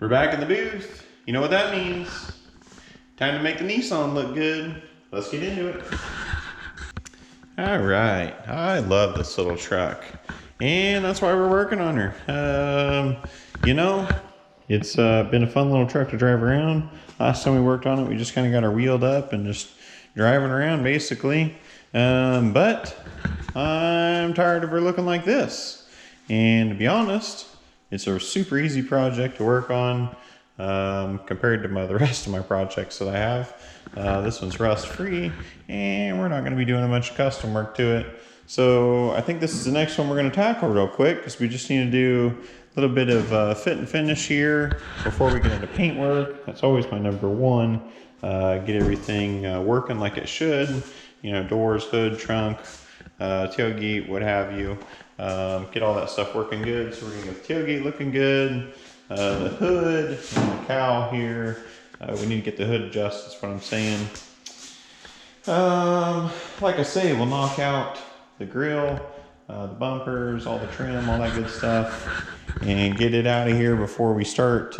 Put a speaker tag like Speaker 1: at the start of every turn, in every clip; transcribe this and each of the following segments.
Speaker 1: We're back in the booth. You know what that means. Time to make the Nissan look good. Let's get into it. All right, I love this little truck. And that's why we're working on her. You know, it's been a fun little truck to drive around. Last time we worked on it, we just kind of got her wheeled up and just driving around basically. But I'm tired of her looking like this. And to be honest, it's a super easy project to work on compared to the rest of my projects that I have. This one's rust free and we're not going to be doing a bunch of custom work to it. So I think this is the next one we're going to tackle real quick because we just need to do a little bit of fit and finish here before we get into paint work. That's always my number one. Get everything working like it should. You know, doors, hood, trunk, tailgate, what have you. Get all that stuff working good. So we're gonna get the tailgate looking good. The hood, and the cowl here. We need to get the hood adjusted, that's what I'm saying. Like I say, we'll knock out the grill, the bumpers, all the trim, all that good stuff, and get it out of here before we start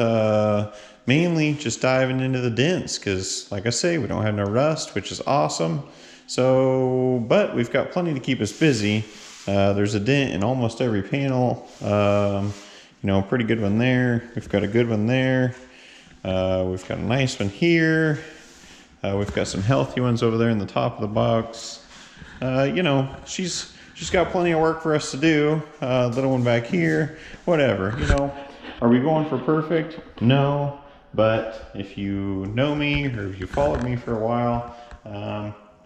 Speaker 1: mainly just diving into the dents, because like I say, we don't have no rust, which is awesome. So, but we've got plenty to keep us busy. There's a dent in almost every panel. You know, a pretty good one there. We've got a good one there. We've got a nice one here. We've got some healthy ones over there in the top of the box. You know, she's got plenty of work for us to do. Little one back here, whatever. You know, are we going for perfect? No, but if you know me or if you followed me for a while,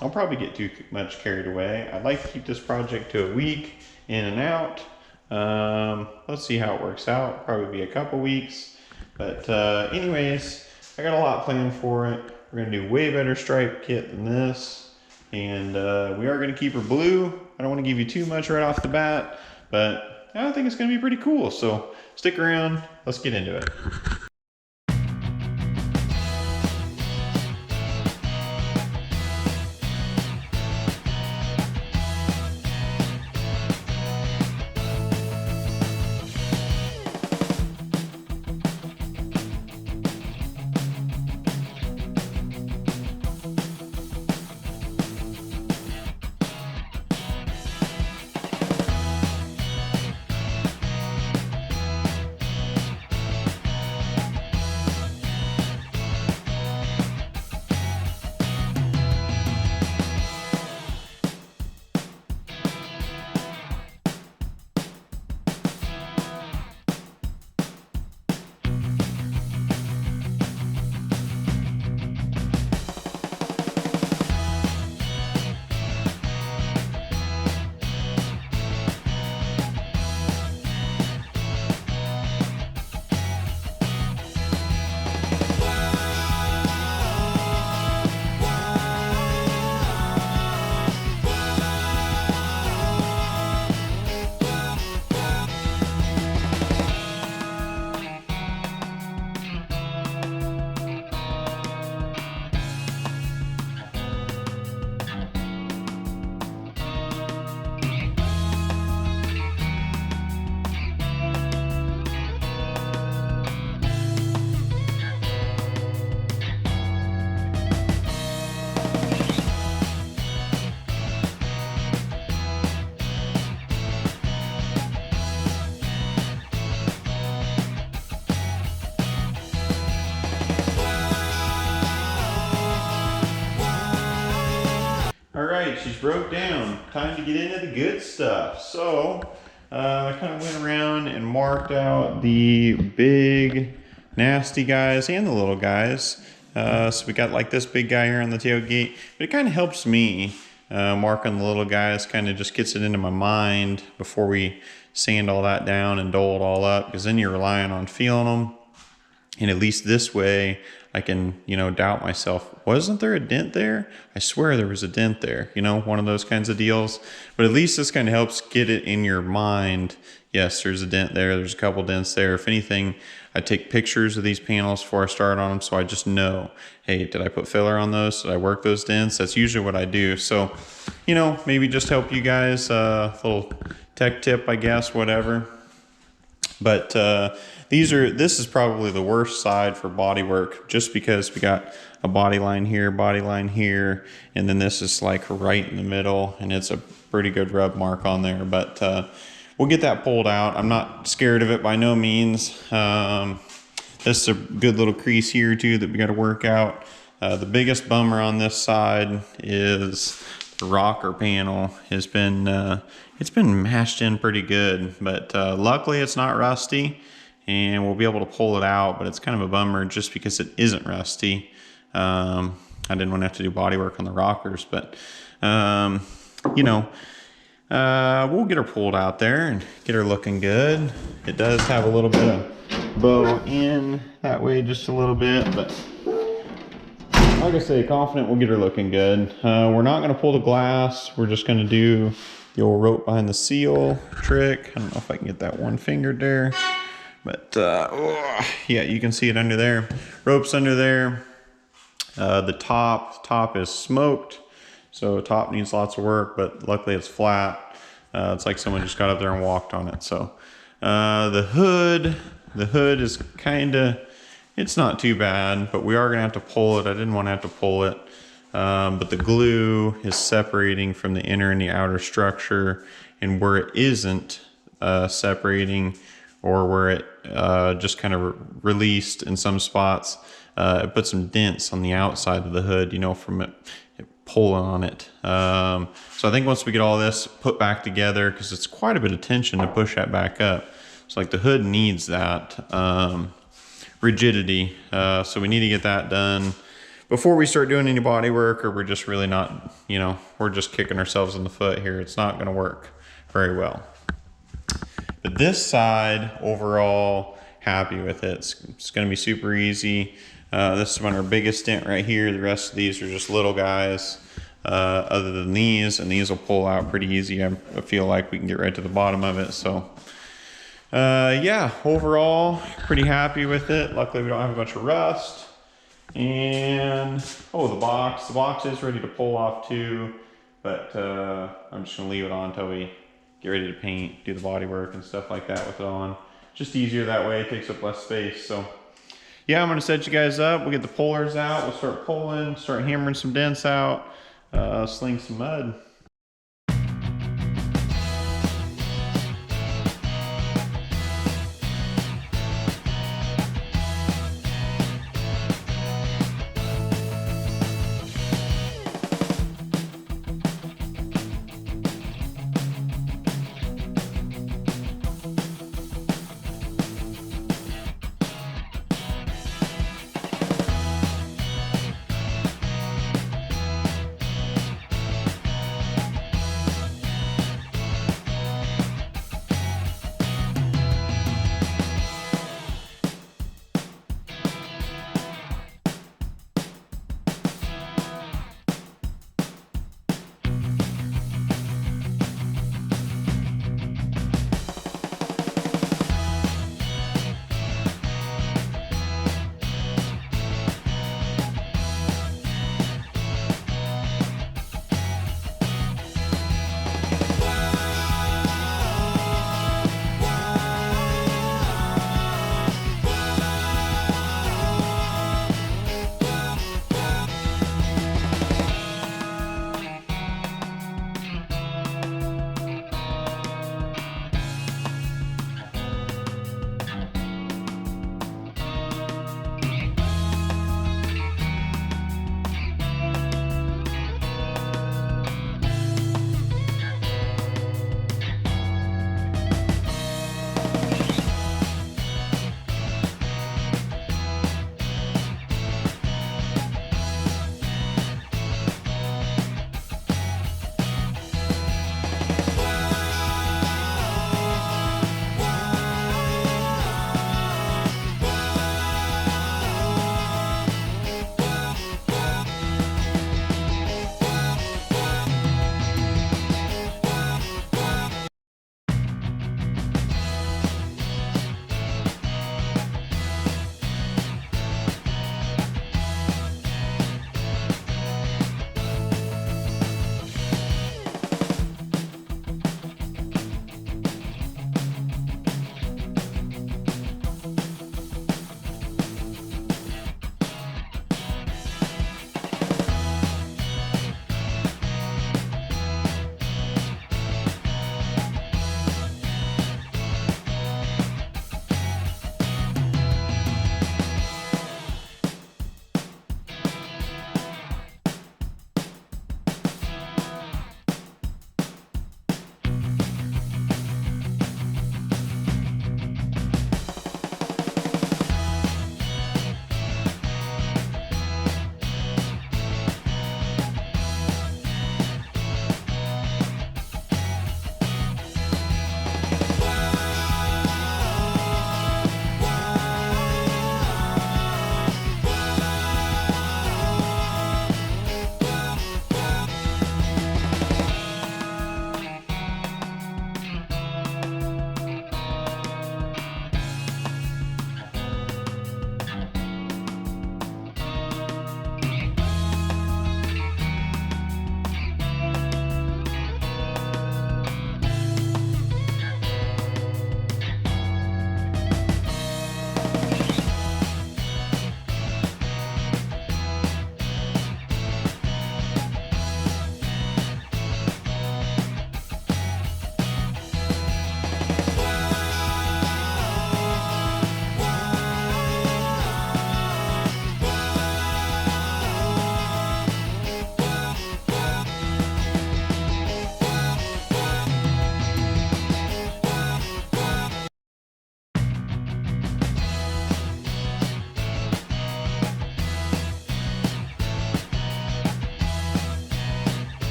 Speaker 1: I'll probably get too much carried away. I'd like to keep this project to a week in and out. Let's see how it works out. Probably be a couple weeks. But anyways, I got a lot planned for it. We're gonna do way better stripe kit than this. And we are gonna keep her blue. I don't wanna give you too much right off the bat, but I think it's gonna be pretty cool. So stick around, let's get into it. All right, she's broke down. Time to get into the good stuff. So I kind of went around and marked out the big, nasty guys and the little guys. So we got like this big guy here on the tailgate, but it kind of helps me marking the little guys, kind of just gets it into my mind before we sand all that down and dole it all up, because then you're relying on feeling them. And at least this way, I can, you know, doubt myself. Wasn't there a dent there? I swear there was a dent there, you know, one of those kinds of deals. But at least this kind of helps get it in your mind. Yes, there's a dent there. There's a couple dents there. If anything, I take pictures of these panels before I start on them, so I just know, hey, did I put filler on those? Did I work those dents? That's usually what I do. So, you know, maybe just help you guys, little tech tip, I guess, whatever. But This is probably the worst side for body work, just because we got a body line here, and then this is like right in the middle, and it's a pretty good rub mark on there. But we'll get that pulled out. I'm not scared of it by no means. This is a good little crease here too that we got to work out. The biggest bummer on this side is the rocker panel has been it's been mashed in pretty good, but luckily it's not rusty and we'll be able to pull it out. But it's kind of a bummer just because it isn't rusty. I didn't want to have to do body work on the rockers, but you know, we'll get her pulled out there and get her looking good. It does have a little bit of bow in that way, just a little bit, but like I say, confident we'll get her looking good. We're not going to pull the glass. We're just going to do the old rope behind the seal trick. I don't know if I can get that one fingered there, but yeah, you can see it under there. Rope's under there. The top is smoked, so top needs lots of work, but luckily it's flat. It's like someone just got up there and walked on it. So the hood is kind of, it's not too bad, but we are gonna have to pull it. I didn't want to have to pull it, but the glue is separating from the inner and the outer structure, and where it isn't separating, or where it just kind of released in some spots, it put some dents on the outside of the hood, you know, from it pulling on it. So I think once we get all this put back together, because it's quite a bit of tension to push that back up, it's like the hood needs that rigidity, so we need to get that done before we start doing any body work, or we're just really not, you know, we're just kicking ourselves in the foot here. It's not going to work very well. But this side, overall, happy with it. It's going to be super easy. This is one of our biggest dent right here. The rest of these are just little guys, other than these, and these will pull out pretty easy. I feel like we can get right to the bottom of it. So yeah, overall, pretty happy with it. Luckily, we don't have a bunch of rust. And, oh, the box is ready to pull off too, but I'm just gonna leave it on until we get ready to paint, do the body work and stuff like that with it on. Just easier that way, it takes up less space. So yeah, I'm gonna set you guys up. We'll get the pullers out, we'll start pulling, start hammering some dents out, sling some mud.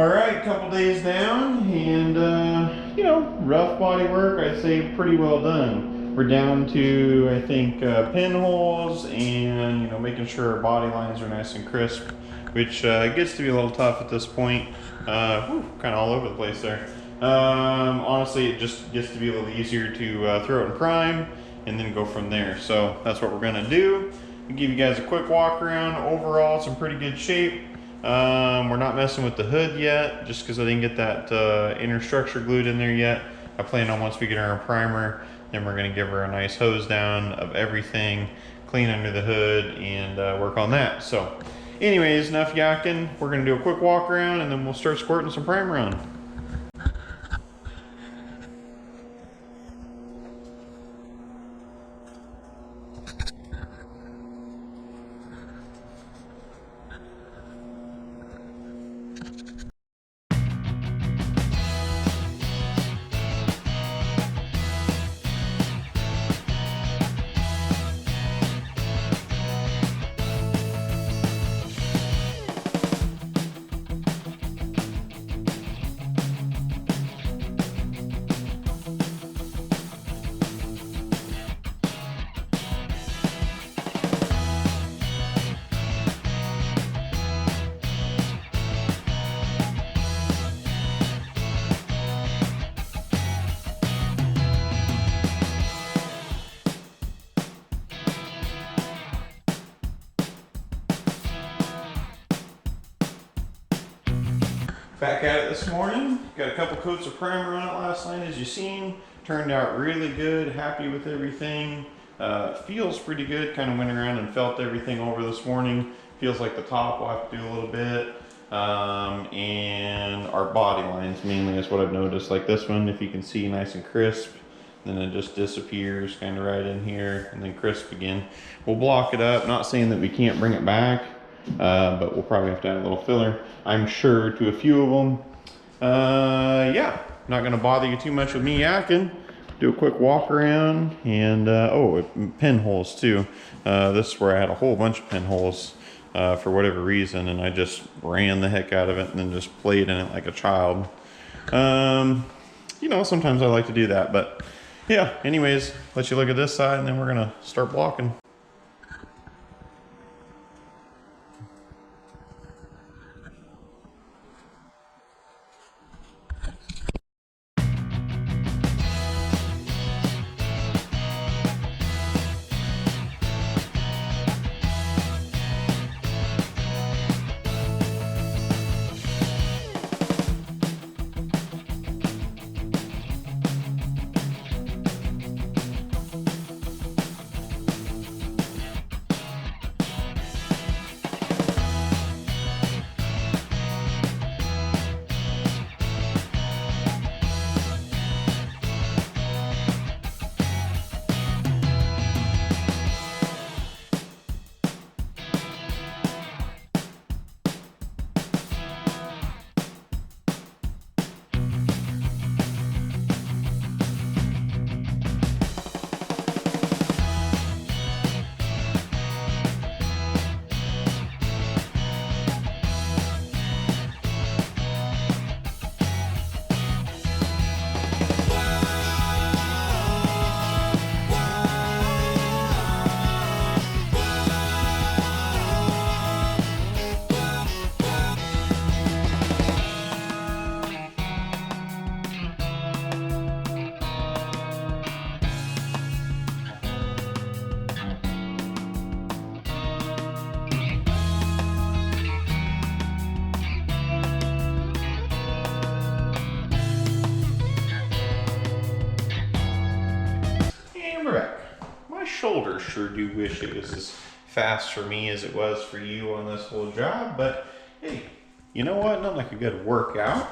Speaker 1: All right, couple days down, and you know, rough body work. I'd say pretty well done. We're down to, I think, pinholes and, you know, making sure our body lines are nice and crisp, which gets to be a little tough at this point. Kind of all over the place there. Honestly, it just gets to be a little easier to throw it in prime and then go from there. So that's what we're gonna do. I'll give you guys a quick walk around. Overall, it's in pretty good shape. We're not messing with the hood yet, just because I didn't get that inner structure glued in there yet. I plan on, once we get our primer, then we're gonna give her a nice hose down of everything, clean under the hood, and work on that. So anyways, enough yakking. We're gonna do a quick walk around and then we'll start squirting some primer on. Back at it this morning. Got a couple coats of primer on it last night, as you've seen. Turned out really good, happy with everything. Feels pretty good, kind of went around and felt everything over this morning. Feels like the top will have to do a little bit. And our body lines mainly is what I've noticed. Like this one, if you can see, nice and crisp. Then it just disappears kind of right in here and then crisp again. We'll block it up, not saying that we can't bring it back. But we'll probably have to add a little filler, I'm sure, to a few of them. Yeah, not gonna bother you too much with me yakking. Do a quick walk around, and oh, pinholes too. This is where I had a whole bunch of pinholes for whatever reason, and I just ran the heck out of it and then just played in it like a child. You know, sometimes I like to do that, but yeah, anyways, let you look at this side and then we're gonna start blocking. My shoulders sure do wish it was as fast for me as it was for you on this whole job, but hey, you know what? Not like a good workout.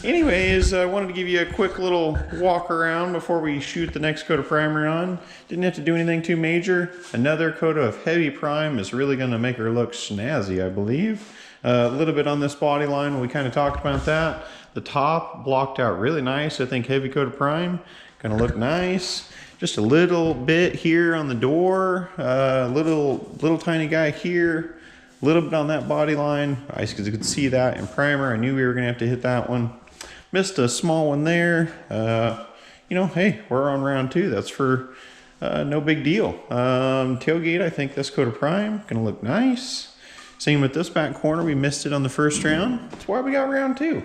Speaker 1: Anyways, I wanted to give you a quick little walk around before we shoot the next coat of primer on. Didn't have to do anything too major. Another coat of heavy prime is really going to make her look snazzy, I believe. A little bit on this body line, we kind of talked about that. The top blocked out really nice. I think heavy coat of prime, gonna look nice. Just a little bit here on the door, little tiny guy here. A little bit on that body line. I could see that in primer. I knew we were gonna have to hit that one. Missed a small one there. You know, hey, we're on round 2. That's for no big deal. Tailgate, I think this coat of prime gonna look nice. Same with this back corner. We missed it on the first round. That's why we got round 2.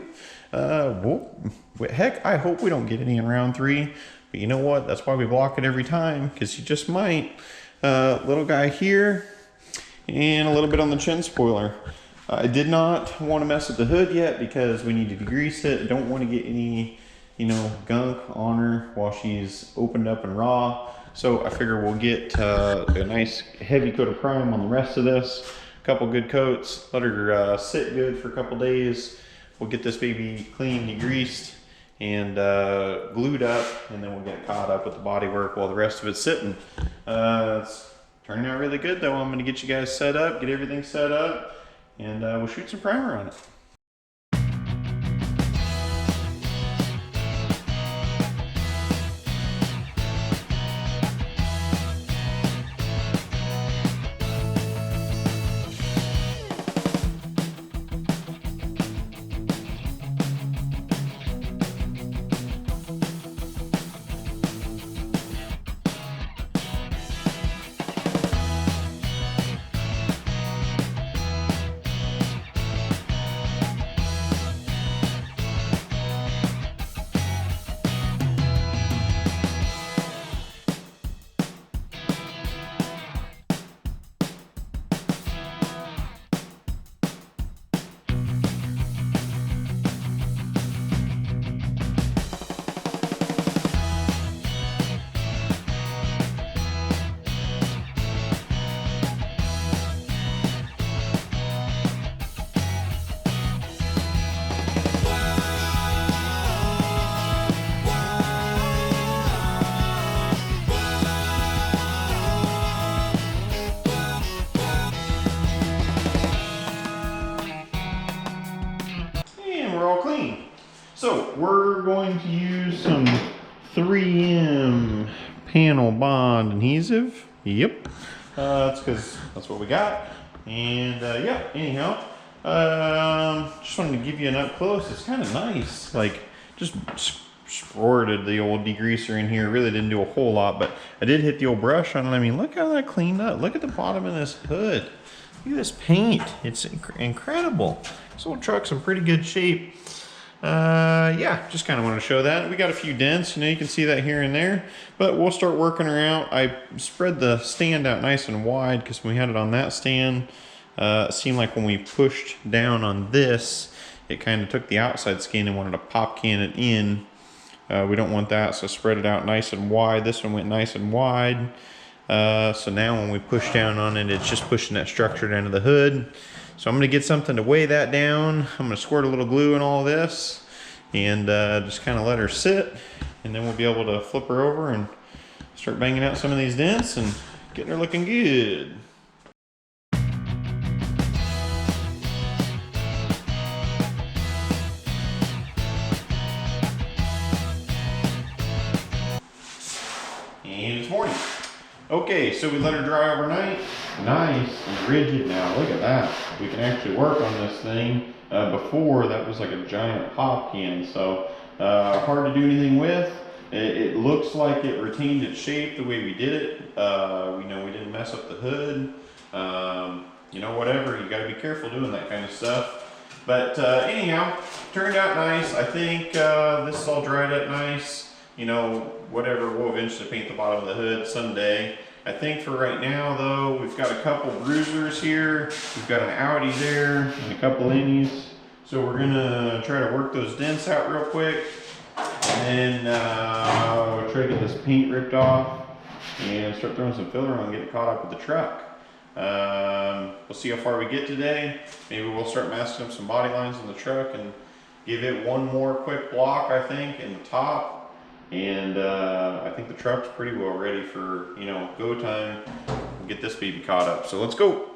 Speaker 1: Heck, I hope we don't get any in round 3. But you know what? That's why we block it every time, because you just might. Little guy here, and a little bit on the chin spoiler. I did not want to mess with the hood yet because we need to degrease it. I don't want to get any, you know, gunk on her while she's opened up and raw. So I figure we'll get a nice heavy coat of prime on the rest of this. A couple good coats, let her sit good for a couple days. We'll get this baby clean, degreased, and glued up, and then we'll get caught up with the body work while the rest of it's sitting. It's turning out really good though. I'm gonna get you guys set up, get everything set up, and we'll shoot some primer on it. So we're going to use some 3M panel bond adhesive. Yep, that's because that's what we got. And yeah, anyhow, just wanted to give you an up close. It's kind of nice, like just squirted the old degreaser in here. Really didn't do a whole lot, but I did hit the old brush on it. I mean, look how that cleaned up. Look at the bottom of this hood. Look at this paint. It's incredible. This old truck's in pretty good shape. Yeah, just kind of want to show that. We got a few dents, you know, you can see that here and there, but we'll start working her out. I spread the stand out nice and wide because when we had it on that stand, it seemed like when we pushed down on this, it kind of took the outside skin and wanted to pop can it in. We don't want that, so spread it out nice and wide. This one went nice and wide. So now when we push down on it, it's just pushing that structure down to the hood. So I'm gonna get something to weigh that down. I'm gonna squirt a little glue in all this and just kind of let her sit, and then we'll be able to flip her over and start banging out some of these dents and getting her looking good. And it's morning. Okay, so we let her dry overnight. Nice and rigid now. Look at that. We can actually work on this thing. Before, that was like a giant pop can, so hard to do anything with. It looks like it retained its shape the way we did it. We know we didn't mess up the hood. You know, whatever. You got to be careful doing that kind of stuff. But anyhow, turned out nice. I think this is all dried up nice. You know, whatever, we'll eventually paint the bottom of the hood someday. I think for right now though, we've got a couple bruisers here. We've got an Audi there and a couple innies. So we're gonna try to work those dents out real quick. And then we'll try to get this paint ripped off and start throwing some filler on and get it caught up with the truck. We'll see how far we get today. Maybe we'll start masking up some body lines on the truck and give it one more quick block, I think, in the top. And I think the truck's pretty well ready for, you know, go time. We'll get this baby caught up. So let's go.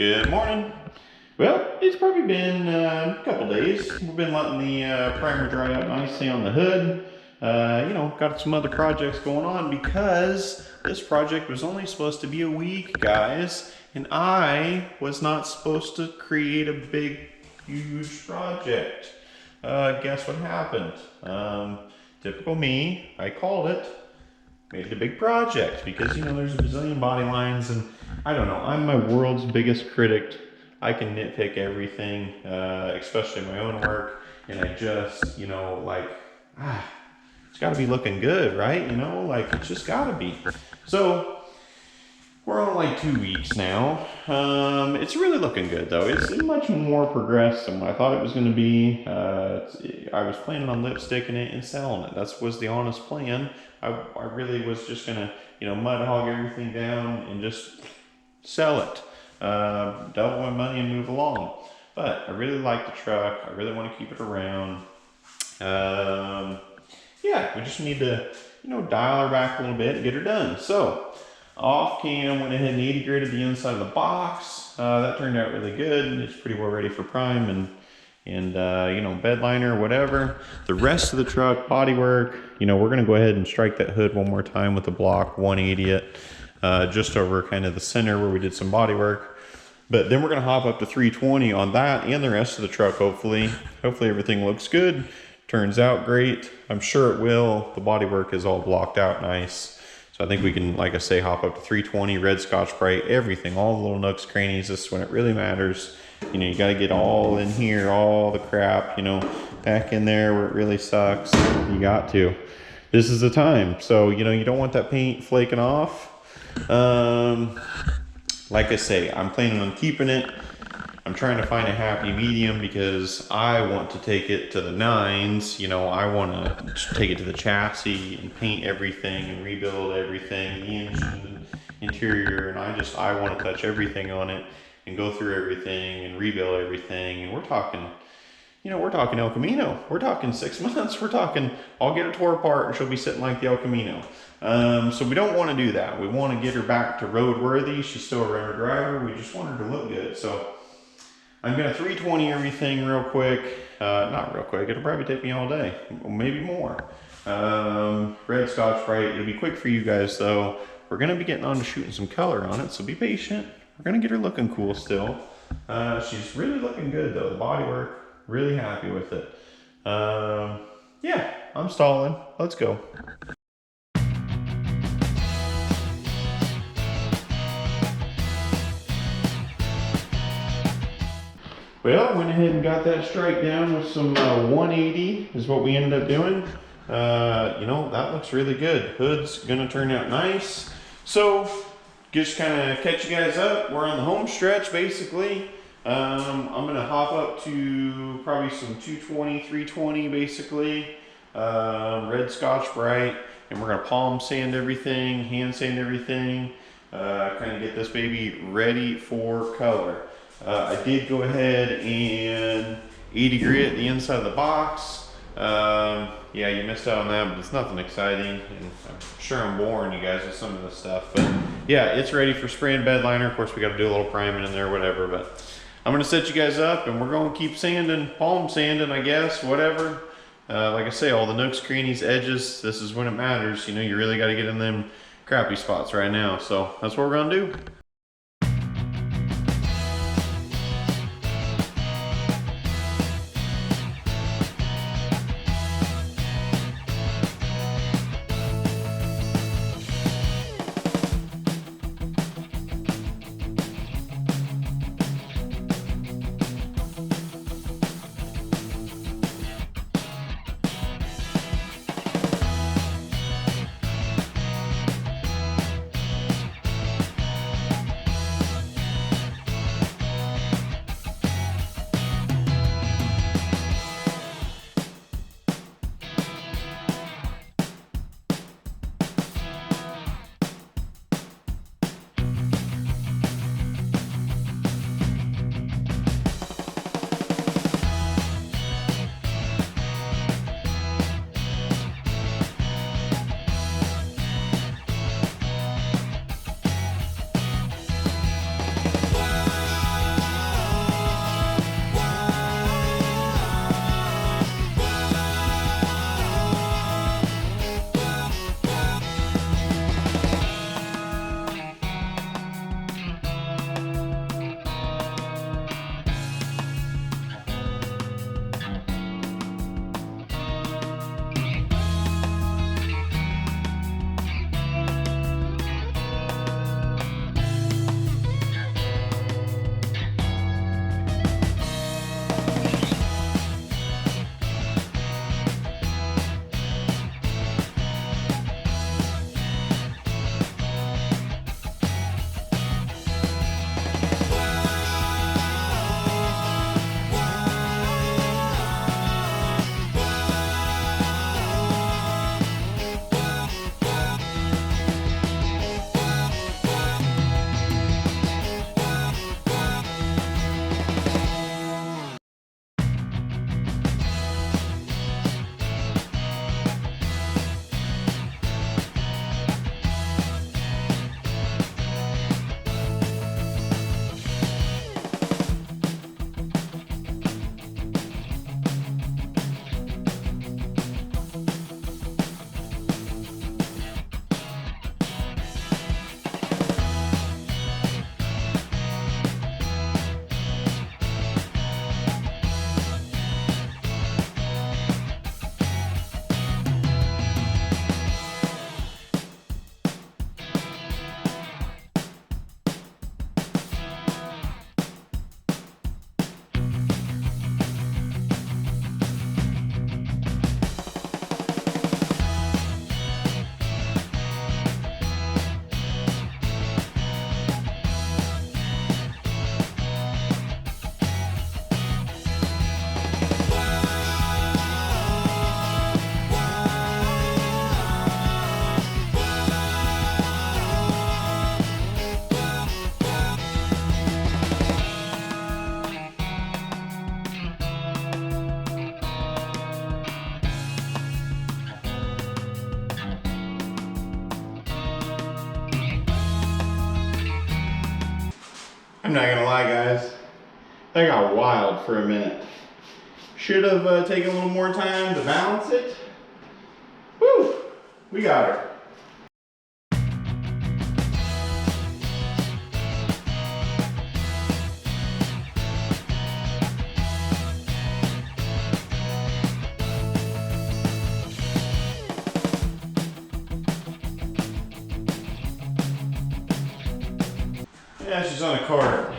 Speaker 1: Good morning. Well, it's probably been a couple days. We've been letting the primer dry out nicely on the hood. Got some other projects going on because this project was only supposed to be a week, guys. And I was not supposed to create a big, huge project. Guess what happened? Typical me, I called it. Made it a big project because, there's a bazillion body lines and I don't know, I'm my world's biggest critic. I can nitpick everything, especially my own work, and I just, it's gotta be looking good, right? It's just gotta be. So, we're on like 2 weeks now. It's really looking good though. It's much more progressed than what I thought it was gonna be. I was planning on lipsticking it and selling it. That was the honest plan. I really was just gonna, mud hog everything down and just sell it. Double my money and move along. But I really like the truck. I really want to keep it around. We just need to, dial her back a little bit and get her done. So, off cam, went ahead and 80 gridded the inside of the box. That turned out really good. It's pretty well ready for prime and bed liner, whatever. The rest of the truck, bodywork, we're gonna go ahead and strike that hood one more time with the block, 180 it, just over kind of the center where we did some body work. But then we're gonna hop up to 320 on that and the rest of the truck, hopefully. Hopefully everything looks good, turns out great. I'm sure it will. The bodywork is all blocked out nice. So I think we can, like I say, hop up to 320, red Scotch-Brite, everything, all the little nooks, crannies. This is when it really matters. You got to get all in here, all the crap, back in there where it really sucks. You got to. This is the time. So, you don't want that paint flaking off. Like I say, I'm planning on keeping it. I'm trying to find a happy medium because I want to take it to the nines. I want to take it to the chassis and paint everything and rebuild everything, the engine, interior, and I want to touch everything on it and go through everything and rebuild everything. And we're talking, we're talking El Camino. We're talking 6 months. We're talking, I'll get her tore apart and she'll be sitting like the El Camino. So we don't want to do that. We want to get her back to roadworthy. She's still a rare driver. We just want her to look good. So I'm going to 320 everything real quick. Not real quick. It'll probably take me all day, maybe more. Red Scotch-Brite. It'll be quick for you guys though. We're going to be getting on to shooting some color on it, so be patient. We're going to get her looking cool still. She's really looking good though. The bodywork, really happy with it. I'm stalling. Let's go. Well, went ahead and got that strike down with some 180 is what we ended up doing. That looks really good. Hood's gonna turn out nice. So, just kind of catch you guys up. We're on the home stretch basically. I'm gonna hop up to probably some 220, 320 basically. Red Scotch-Brite, and we're gonna palm sand everything, hand sand everything, kind of get this baby ready for color. I did go ahead and 80 grit the inside of the box. You missed out on that, but it's nothing exciting. And I'm sure I'm boring you guys with some of this stuff, but yeah, it's ready for spray and bed liner. Of course, we got to do a little priming in there, whatever, but I'm going to set you guys up and we're going to keep sanding, palm sanding, I guess, whatever. Like I say, all the nooks, crannies, edges, this is when it matters. You really got to get in them crappy spots right now. So that's what we're going to do. I'm not gonna lie, guys. That got wild for a minute. Should have taken a little more time to balance it. Woo! We got her. Yeah, she's on a cart.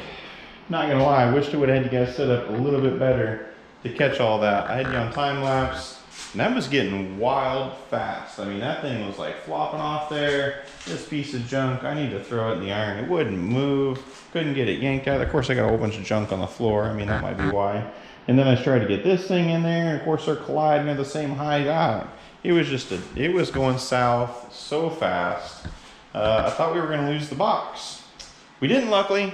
Speaker 1: Not gonna lie, I wish I would have had you guys set up a little bit better to catch all that. I had you on time lapse, and that was getting wild fast. I mean, that thing was like flopping off there. This piece of junk, I need to throw it in the iron. It wouldn't move, couldn't get it yanked out. Of course, I got a whole bunch of junk on the floor. I mean, that might be why. And then I tried to get this thing in there, and of course they're colliding at the same height. It was just, it was going south so fast. I thought we were gonna lose the box. We didn't, luckily,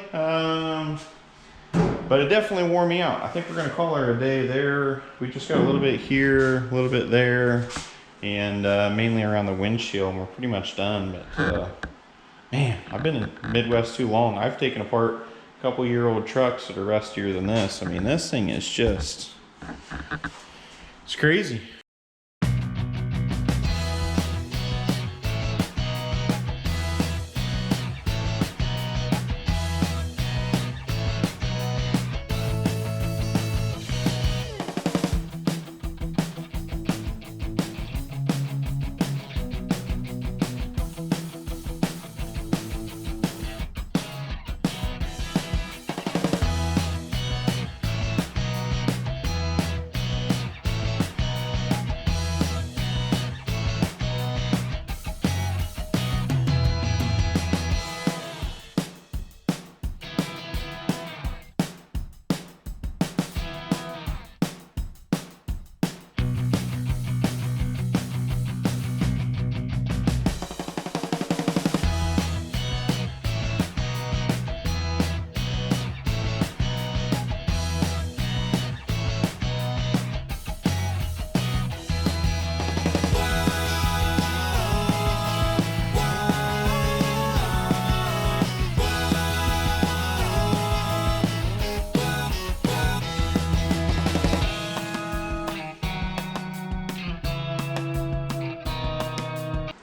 Speaker 1: but it definitely wore me out. I think we're gonna call her a day there. We just got a little bit here, a little bit there, and mainly around the windshield, and we're pretty much done. But man, I've been in Midwest too long. I've taken apart a couple-year-old trucks that are rustier than this. I mean, this thing is just, it's crazy.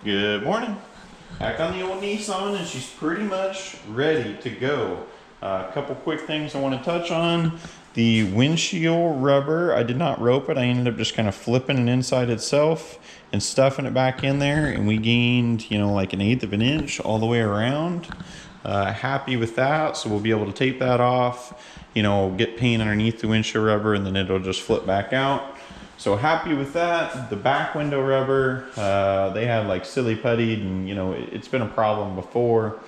Speaker 1: Good morning. Back on the old Nissan, and she's pretty much ready to go. A couple quick things I want to touch on. The windshield rubber, I did not rope it. I ended up just kind of flipping it inside itself and stuffing it back in there, and we gained, you know, like 1/8 of an inch all the way around. Happy with that, so we'll be able to tape that off, you know, get paint underneath the windshield rubber, and then it'll just flip back out. So happy with that. The back window rubber, they had like silly puttied, and you know, it's been a problem before.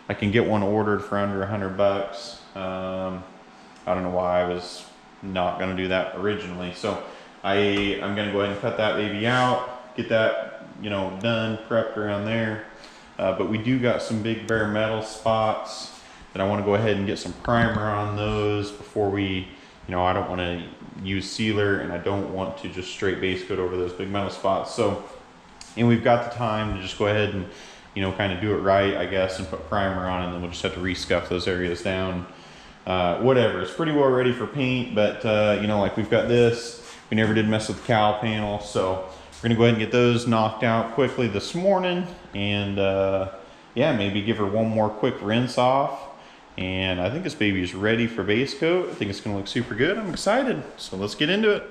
Speaker 1: I can get one ordered for under $100. I don't know why I was not gonna do that originally. So I'm gonna go ahead and cut that baby out, get that, you know, done, prepped around there. But we do got some big bare metal spots that I wanna go ahead and get some primer on those before we, you know, I don't wanna use sealer, and I don't want to just straight base coat over those big metal spots. So, and we've got the time to just go ahead and, you know, kind of do it right, I guess, and put primer on, and then we'll just have to re-scuff those areas down. Whatever, it's pretty well ready for paint, but you know, like we've got this, we never did mess with the cowl panel, so we're gonna go ahead and get those knocked out quickly this morning, and yeah, maybe give her one more quick rinse off. And I think this baby is ready for base coat. I think it's gonna look super good. I'm excited, so let's get into it.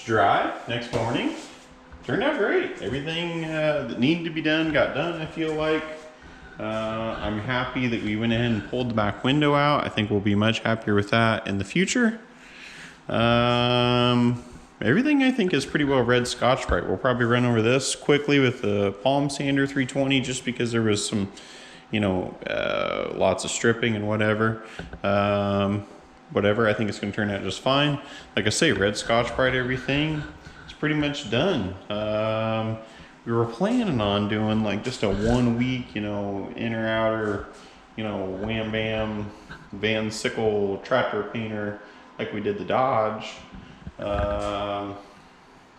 Speaker 1: to drive next morning. Turned out great. Everything that needed to be done got done, I feel like. I'm happy that we went ahead and pulled the back window out. I think we'll be much happier with that in the future. Everything I think is pretty well red Scotch-Brite. We'll probably run over this quickly with the Palm Sander 320 just because there was some, you know, lots of stripping and whatever. Whatever, I think it's going to turn out just fine. Like I say, red Scotch-Brite everything. It's pretty much done. We were planning on doing like just a 1 week, you know, inner outer, you know, wham bam, Van Sickle tractor painter like we did the Dodge. And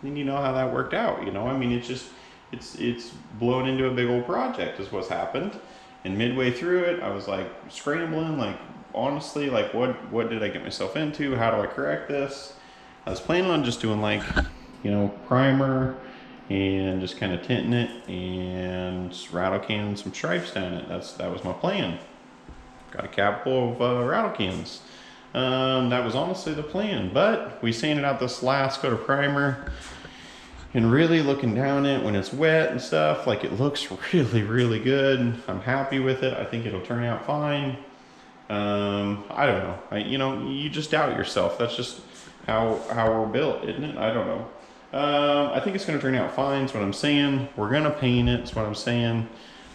Speaker 1: you know how that worked out, you know. I mean, it's blown into a big old project is what's happened. And midway through it, I was like scrambling, like honestly, like what did I get myself into? How do I correct this? I was planning on just doing like, you know, primer and just kind of tinting it and rattle canning some stripes down it. That was my plan. Got a cap full of rattle cans. That was honestly the plan, but we sanded out this last coat of primer, and really looking down it when it's wet and stuff, like it looks really, really good. I'm happy with it. I think it'll turn out fine. I don't know. You know, you just doubt yourself. That's just how we're built, isn't it? I don't know. I think it's going to turn out fine, is what I'm saying. We're going to paint it, is what I'm saying.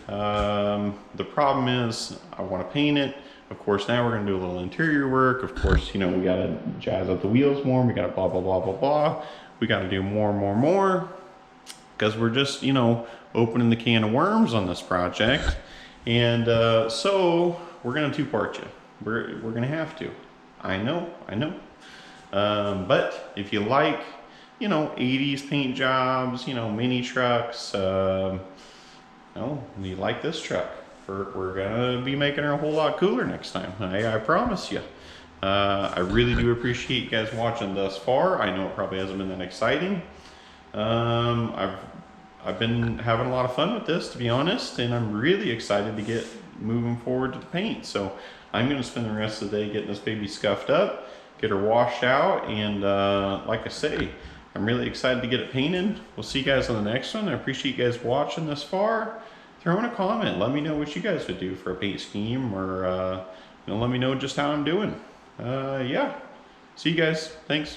Speaker 1: The problem is I want to paint it. Of course, now we're going to do a little interior work. Of course, you know, we got to jazz up the wheels more. We got to blah, blah, blah, blah, blah. We got to do more. Because we're just, you know, opening the can of worms on this project. And so we're going to two-part you. We're going to have to. I know. But if you like, you know, 80s paint jobs, you know, mini trucks, you you like this truck, we're gonna be making her a whole lot cooler next time. I promise you. I really do appreciate you guys watching thus far. I know it probably hasn't been that exciting. I've been having a lot of fun with this, to be honest, and I'm really excited to get moving forward to the paint. So I'm gonna spend the rest of the day getting this baby scuffed up, get her washed out, and like I say, I'm really excited to get it painted. We'll see you guys on the next one. I appreciate you guys watching this far. Throw in a comment. Let me know what you guys would do for a paint scheme, or you know, let me know just how I'm doing. Yeah. See you guys. Thanks.